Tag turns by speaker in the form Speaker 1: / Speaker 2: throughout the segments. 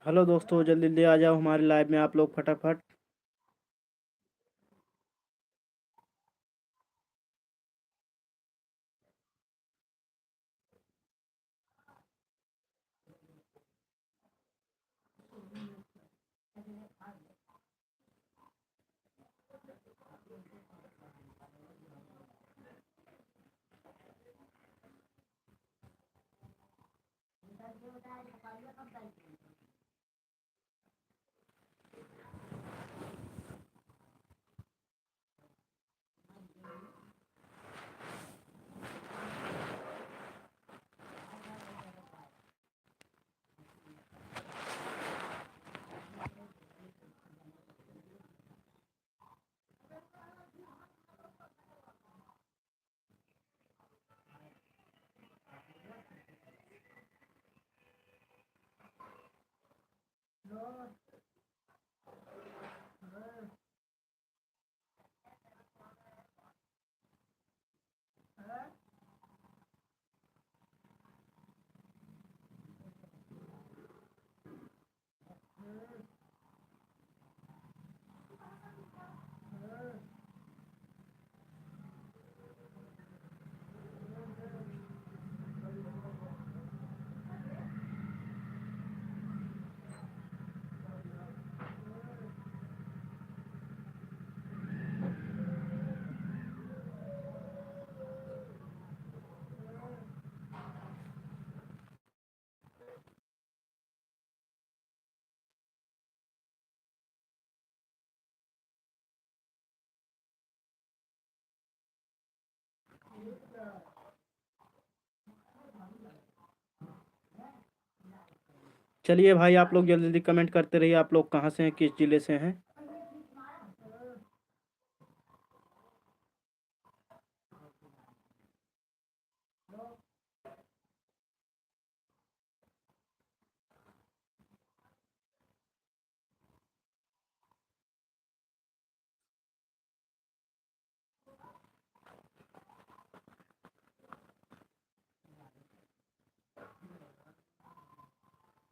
Speaker 1: Hello दोस्तों, जल्दी जल्दी आ जाओ हमारे लाइव में आप लोग फटाफट। चलिए भाई, आप लोग जल्दी जल्दी कमेंट करते रहिए। आप लोग कहाँ से हैं, किस जिले से हैं?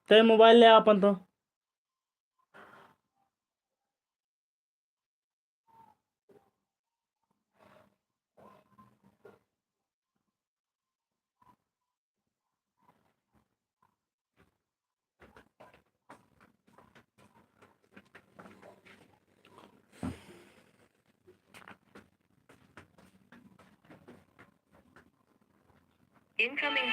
Speaker 1: ते मोबाइल ले अपन तो।
Speaker 2: इनकमिंग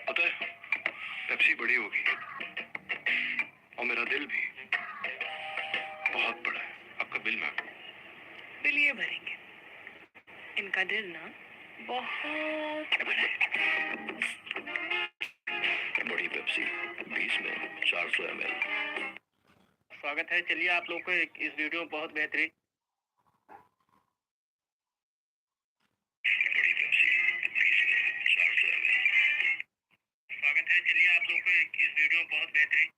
Speaker 3: पता है, पेप्सी बड़ी होगी और मेरा दिल भी बहुत बड़ा है। आपका बिल मैम?
Speaker 2: बिल ये भरेंगे, इनका दिल ना बहुत बड़ा है।
Speaker 3: बड़ी पेप्सी। 400 ml।
Speaker 2: स्वागत है। चलिए आप लोग को इस वीडियो में बहुत बेहतरीन
Speaker 3: बड़ी पेप्सी 400 ml।
Speaker 2: स्वागत है। चलिए आप लोग को इस वीडियो में बहुत बेहतरीन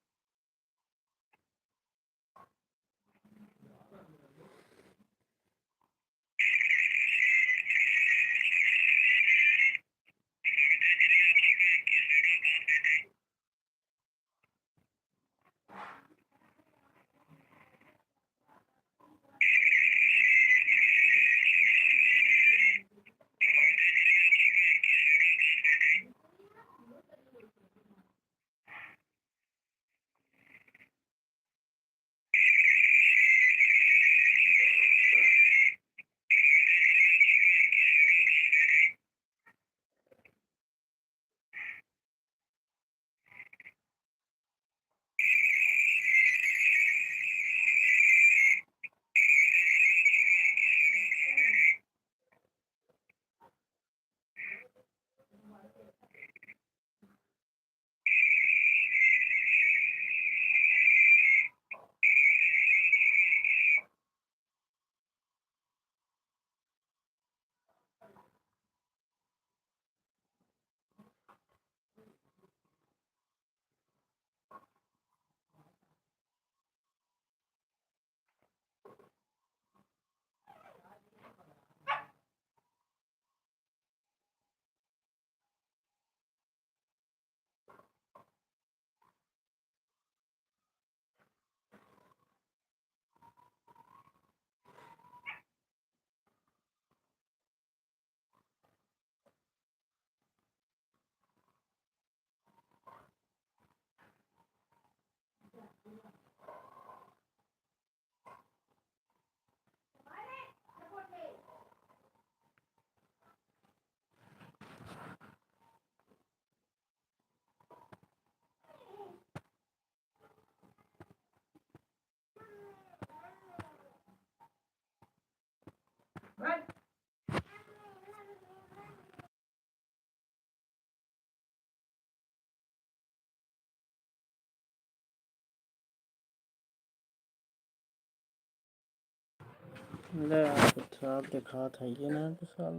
Speaker 1: ले आप दिखा था ये ना तो साला